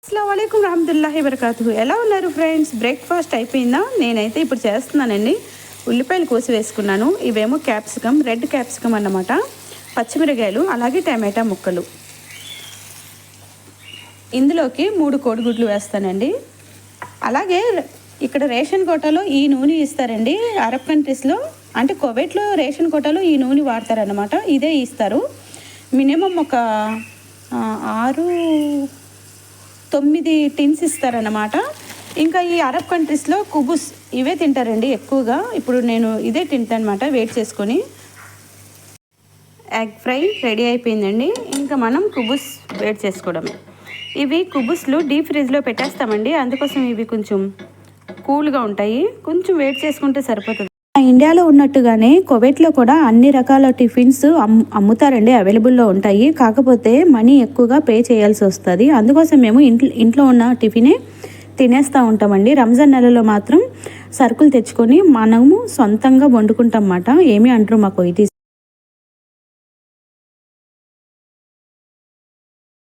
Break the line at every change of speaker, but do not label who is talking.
అస్సలాముఅలైకుం రహమతుల్లాహి వబరకాతుహు. ఎలా ఉన్నారు friends? Breakfast అయిపోయిందా? నేనైతే ఇప్పుడు చేస్తున్నానండి. ఉల్లిపాయలు కోసి వేసుకున్నాను. ఇవేమో క్యాప్సికమ్, రెడ్ క్యాప్సికమ్ అన్నమాట, పచ్చిమిరకాయలు, అలాగే టమాటా ముక్కలు. ఇందులోకి 3 కోడిగుడ్లు వేస్తానండి. అలాగే ఇక్కడ రేషన్ కోటాలో ఈ నూనె ఇస్తారండి. అరబ్ కంట్రీస్లో అంటే కువైట్లో రేషన్ కోటాలో ఈ నూనె వాడతారన్నమాట. ఇదే ఇస్తారు. మినిమం ఒక 6-9 టిన్స్ ఇస్తారన్నమాట. ఇంకా ఈ అరబ్ కంట్రీస్లో కుబుస్ ఇవే తింటారండి ఎక్కువగా. ఇప్పుడు నేను ఇదే తింటాను అనమాట. వెయిట్ చేసుకొని ఎగ్ ఫ్రై రెడీ అయిపోయిందండి. ఇంకా మనం కుబుస్ వేడి చేసుకోవడమే. ఇవి కుబుస్లు డీప్ ఫ్రిడ్జ్లో పెట్టేస్తామండి. అందుకోసం ఇవి కొంచెం కూల్గా ఉంటాయి. కొంచెం వెయిట్ చేసుకుంటే సరిపోతుంది. ఇండియాలో ఉన్నట్టుగానే కువైట్లో కూడా అన్ని రకాల టిఫిన్స్ అమ్ముతారండి, అవైలబుల్లో ఉంటాయి. కాకపోతే మనీ ఎక్కువగా పే చేయాల్సి వస్తుంది. అందుకోసం మేము ఇంట్లో ఉన్న టిఫినే తినేస్తూ ఉంటామండి. రంజాన్ నెలలో మాత్రం సరుకులు తెచ్చుకొని మనము సొంతంగా వండుకుంటాం అన్నమాట. ఏమీ అంటారు మాకు ఇది